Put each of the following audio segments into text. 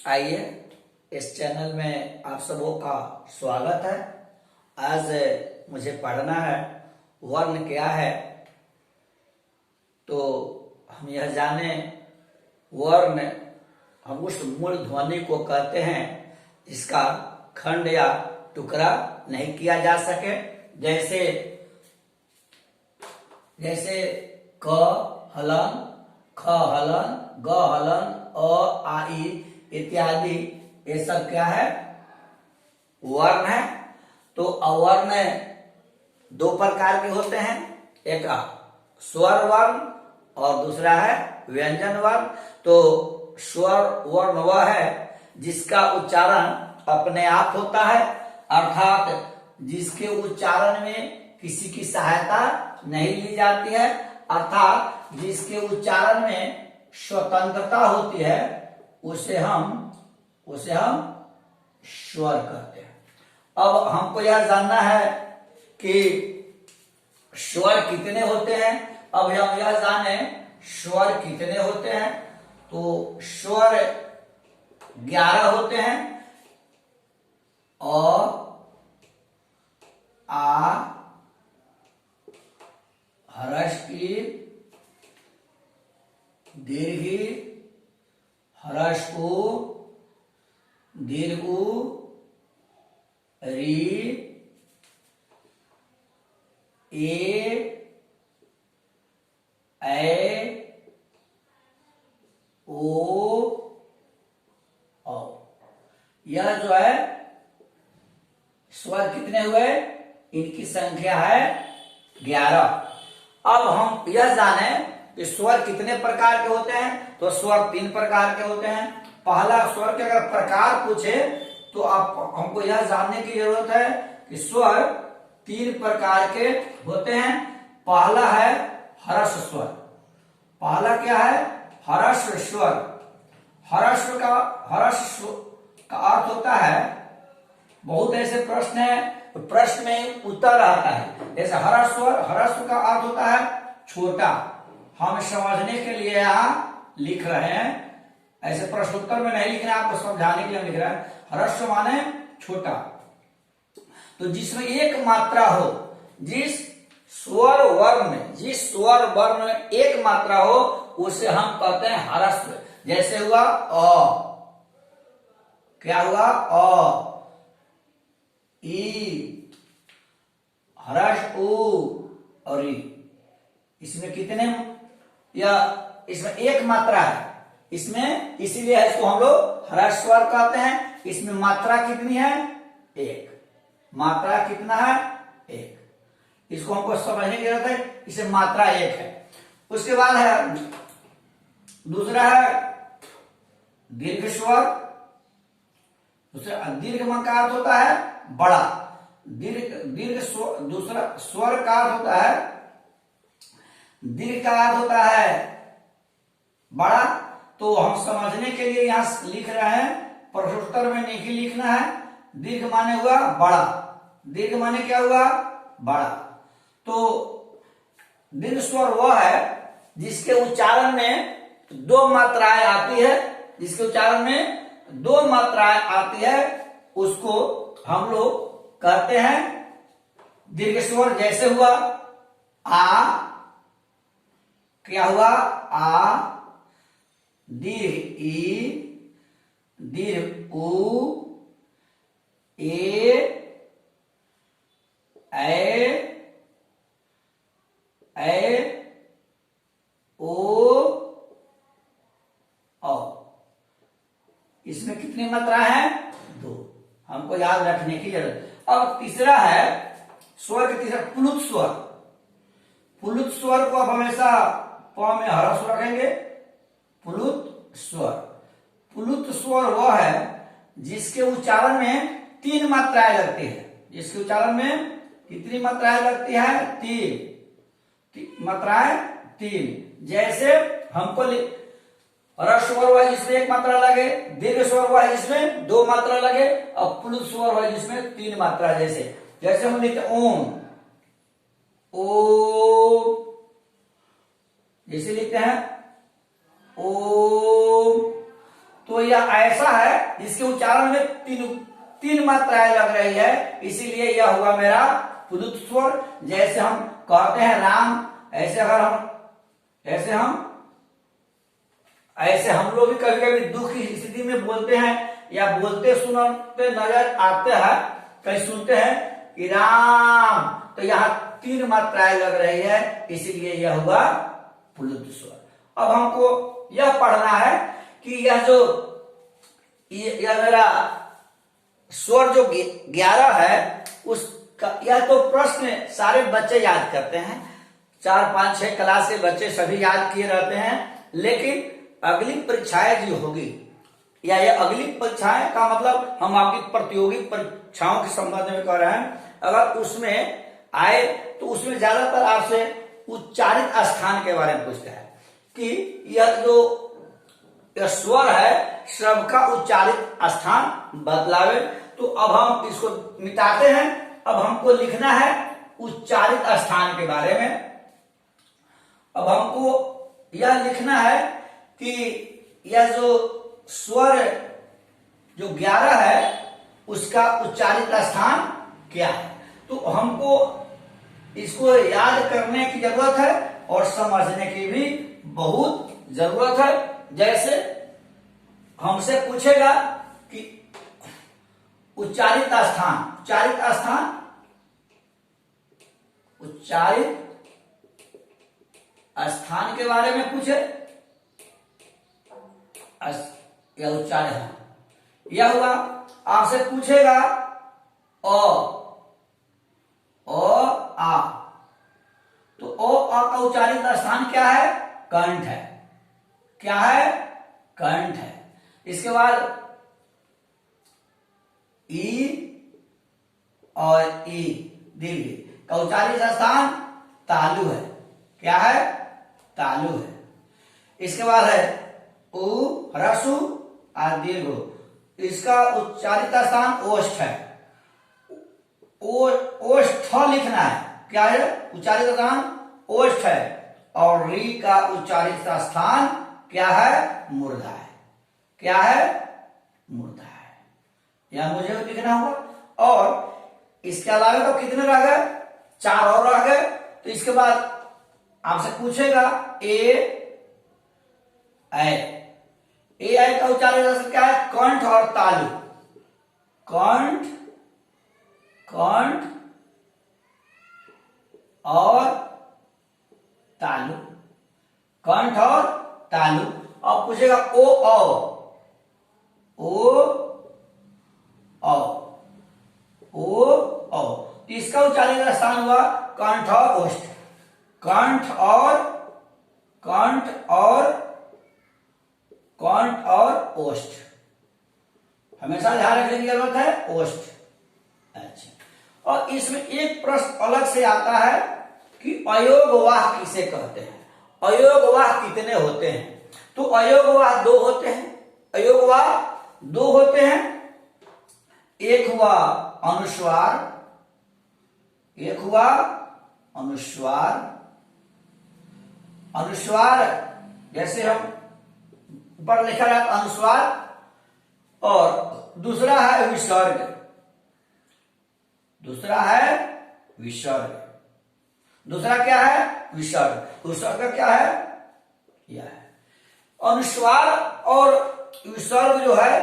आइए, इस चैनल में आप सबों का स्वागत है। आज मुझे पढ़ना है वर्ण क्या है। तो हम यह जाने वर्ण हम उस मूल ध्वनि को कहते हैं जिसका खंड या टुकड़ा नहीं किया जा सके। जैसे जैसे क हलन, ख हलन, ग हलन, अ आ ई इत्यादि, ये सब क्या है? वर्ण है। तो अवर्ण दो प्रकार के होते हैं, एक स्वर वर्ण और दूसरा है व्यंजन वर्ण। तो स्वर वर्ण वह है जिसका उच्चारण अपने आप होता है, अर्थात जिसके उच्चारण में किसी की सहायता नहीं ली जाती है, अर्थात जिसके उच्चारण में स्वतंत्रता होती है, उसे हम स्वर कहते हैं। अब हमको यह जानना है कि स्वर कितने होते हैं। अब हम यह जाने स्वर कितने होते हैं। तो स्वर 11 होते हैं। अ, आ, हर्ष ई, दीर्घ, हर्ष उ, दीर्घ उ, री, ए, ओ, औ। यह जो है स्वर कितने हुए? इनकी संख्या है 11। अब हम यह जाने कि स्वर कितने प्रकार के होते हैं। तो स्वर 3 प्रकार के होते हैं। पहला स्वर के अगर प्रकार पूछे तो आप हमको यह जानने की जरूरत है कि स्वर 3 प्रकार के होते हैं। पहला है ह्रस्व स्वर। पहला क्या है? ह्रस्व स्वर। ह्रस्व का अर्थ होता है, बहुत ऐसे प्रश्न है, तो प्रश्न में उत्तर आता है। जैसे ह्रस्व का अर्थ होता है छोटा। हम समझने के लिए यहाँ लिख रहे हैं, ऐसे प्रश्न उत्तर में नहीं लिख रहे हैं, आपको समझाने के लिए लिख रहे हैं। ह्रस्व माने छोटा। तो जिसमें एक मात्रा हो, जिस स्वर वर्ण में एक मात्रा हो, उसे हम कहते हैं ह्रस्व। जैसे हुआ अ, क्या हुआ? अ, ई, हर्ष उ और ई। इसमें कितने? या इसमें एक मात्रा है, इसमें इसीलिए इसको हम लोग ह्रस्व स्वर कहते हैं। इसमें मात्रा कितनी है? एक। मात्रा कितना है? एक। इसको हमको समझने की जरूरत है, इसे मात्रा एक है। उसके बाद है दूसरा है दीर्घ स्वर। दूसरा दीर्घ का अर्थ होता है बड़ा। दीर्घ दूसरा स्वर का अर्थ होता है, दीर्घ का अर्थ होता है बड़ा। तो हम समझने के लिए यहां लिख रहे हैं, प्रश्नोत्तर में नहीं लिखना है। दीर्घ माने हुआ बड़ा। दीर्घ माने क्या हुआ? बड़ा। तो दीर्घ स्वर वह है जिसके उच्चारण में 2 मात्राएं आती है। जिसके उच्चारण में 2 मात्राएं आती है, उसको हम लोग कहते हैं दीर्घ स्वर। जैसे हुआ आ, क्या हुआ? आ, दीर्घ ई, दीर्घ उ, ए, ओ, औ। इसमें कितनी मात्रा है? 2। हमको याद रखने की जरूरत। अब तीसरा है स्वर के तीसरा प्लुत स्वर। प्लुत स्वर को आप हमेशा प में ह्रस्व रखेंगे। प्लुत स्वर। प्लुत स्वर वह है जिसके उच्चारण में 3 मात्राएं लगती है। जिसके उच्चारण में कितनी मात्राएं लगती है? 3 मात्राएं। 3। जैसे हमको ह्रस्व स्वर हुआ जिसमें 1 मात्रा लगे, दीर्घ स्वर हुआ जिसमें 2 मात्रा लगे, और प्लुत स्वर हुआ जिसमें 3 मात्रा। जैसे हम लिखते ओम, ओ, जैसे लिखते हैं ओम। तो यह ऐसा है जिसके उच्चारण में तीन मात्राएं लग रही है, इसीलिए यह हुआ मेरा पुलुत स्वर। जैसे हम कहते हैं राम, ऐसे हम लोग भी कभी कभी दुख की स्थिति में बोलते हैं या बोलते सुनते नजर आते हैं, कहीं सुनते हैं कि राम, तो यहाँ 3 मात्राएं लग रही है, इसीलिए यह हुआ पुलुत स्वर। अब हमको यह पढ़ना है कि यह मेरा स्वर जो 11 है उसका, यह तो प्रश्न सारे बच्चे याद करते हैं, 4, 5, 6 क्लास के बच्चे सभी याद किए रहते हैं, लेकिन अगली परीक्षाएं जो होगी या ये अगली परीक्षाएं का मतलब हम आपकी प्रतियोगी परीक्षाओं के संबंध में कह रहे हैं, अगर उसमें आए तो उसमें ज्यादातर आपसे उच्चारित स्थान के बारे में पूछता है कि यह जो स्वर है शब्द का उच्चारित स्थान बदलावे। तो अब हम इसको मिटाते हैं, अब हमको लिखना है उच्चारित स्थान के बारे में। अब हमको यह लिखना है कि यह जो स्वर जो 11 है उसका उच्चारित स्थान क्या है। तो हमको इसको याद करने की जरूरत है और समझने की भी बहुत जरूरत है। जैसे हमसे पूछेगा कि उच्चारित स्थान के बारे में पूछे, यह उच्चारण है, यह हुआ। आपसे पूछेगा आ, तो आ का उच्चारित स्थान क्या है? कंठ है। क्या है? कंठ है। इसके बाद ई और ई दीर्घ का उच्चारित स्थान तालु है। क्या है? तालु है। इसके बाद है उ ह्रस्व और दीर्घ, इसका उच्चारित स्थान ओष्ठ है। ओष्ठ लिखना है। क्या है? उच्चारित स्थान ओष्ठ है। और री का उच्चारित स्थान क्या है? मूर्धा है। क्या है? मूर्धा है। यह मुझे लिखना होगा। और इसके अलावा तो कितने रह गए? 4 और रह गए। तो इसके बाद आपसे पूछेगा ए आई का उच्चारण क्या है? कंठ और तालु। कंठ और तालु, कंठ और तालु। अब पूछेगा ओ इसका उच्चारण का स्थान हुआ कंठ और ओष्ठ। कंठ और ओष्ठ, हमेशा ध्यान रखने की जरूरत है। ओष्ठ। अच्छा, और इसमें एक प्रश्न अलग से आता है कि अयोगवाह किसे कहते हैं? अयोगवाह कितने होते हैं? तो अयोगवाह 2 होते हैं। अयोगवाह 2 होते हैं। एक हुआ अनुस्वार, एक हुआ अनुस्वार। अनुस्वार जैसे हम ऊपर लिखा जाता अनुस्वार, और दूसरा है विसर्ग। दूसरा क्या है? विसर्ग। विसर्ग क्या है? यह है अनुस्वार और विसर्ग जो है,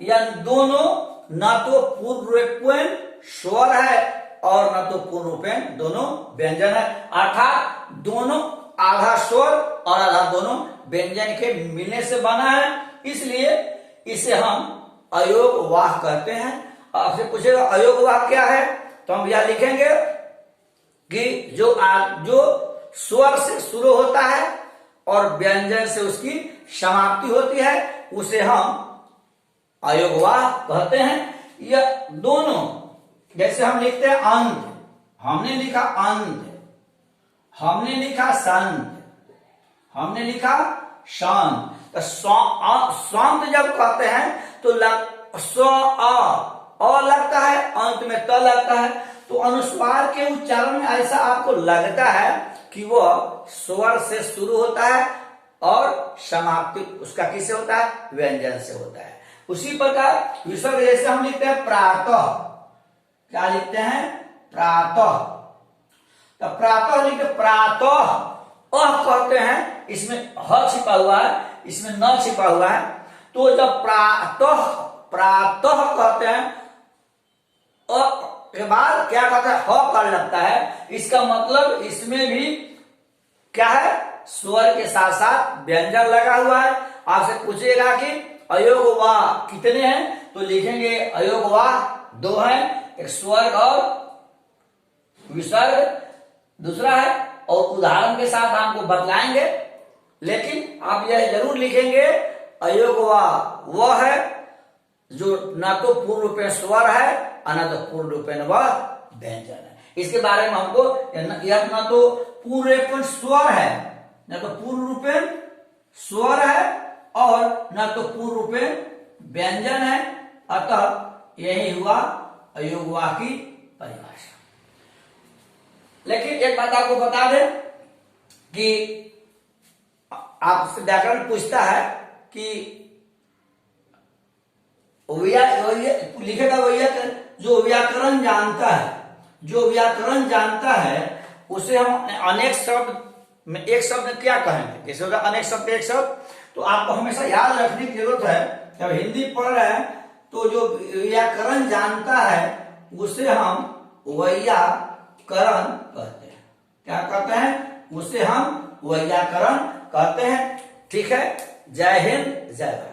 यह दोनों न तो पूर्ण रूपेण स्वर है और न तो पूर्ण रूपेण दोनों व्यंजन है। अर्थात दोनों आधा स्वर और आधा दोनों व्यंजन के मिलने से बना है, इसलिए इसे हम अयोगवाह कहते हैं। आपसे पूछेगा अयोगवाह क्या है, तो हम यह लिखेंगे कि जो स्वर से शुरू होता है और व्यंजन से उसकी समाप्ति होती है, उसे हम अयोगवाह कहते हैं। यह दोनों, जैसे हम लिखते हैं अंत, हमने लिखा अंत, हमने लिखा संत, हमने लिखा शांत। तो शांत जब कहते हैं तो स्व अ लगता है, अंत में त लगता है। तो अनुस्वार के उच्चारण में ऐसा आपको लगता है कि वह स्वर से शुरू होता है और समाप्ति उसका किससे होता है? व्यंजन से होता है। उसी प्रकार विसर्ग जैसे हम लिखते हैं प्रातः, क्या लिखते हैं? प्रातः। तो प्रातः लिखते प्रातः, अह कहते हैं, इसमें ह छिपा हुआ है, इसमें न छिपा हुआ है। तो जब प्रातः प्रातः कहते हैं, अ के बाद क्या कहते हैं? ह कर लगता है। इसका मतलब इसमें भी क्या है? स्वर के साथ साथ व्यंजन लगा हुआ है। आपसे पूछेगा कि अयोग वाह कितने हैं, तो लिखेंगे अयोग वाह 2 हैं, एक स्वर्ग और विसर्ग दूसरा है, और उदाहरण के साथ आपको बतलाएंगे। लेकिन आप यह जरूर लिखेंगे अयोग वाह वह है जो न तो पूर्ण रूपेण स्वर है और न तो पूर्ण रूपेण वह व्यंजन है। इसके बारे में हमको यह न तो पूर्ण रूपेण स्वर है, न तो पूर्ण रूपेण स्वर है, और न तो पूर्ण रूपेण व्यंजन है। अतः यही हुआ अयोगवाह की परिभाषा। लेकिन एक बात आपको बता दें कि आपसे व्याकरण पूछता है कि लिखेगा वही जो व्याकरण जानता है, जो व्याकरण जानता है उसे हम अनेक शब्द में एक शब्द में क्या कहेंगे? जैसे होगा अनेक शब्द एक शब्द। तो आपको हमेशा याद रखने की जरूरत है, जब हिंदी पढ़ रहे हैं तो जो व्याकरण जानता है उसे हम वैयाकरण कहते हैं। क्या कहते हैं? उसे हम वैयाकरण कहते हैं। ठीक है, जय हिंद, जय भारत।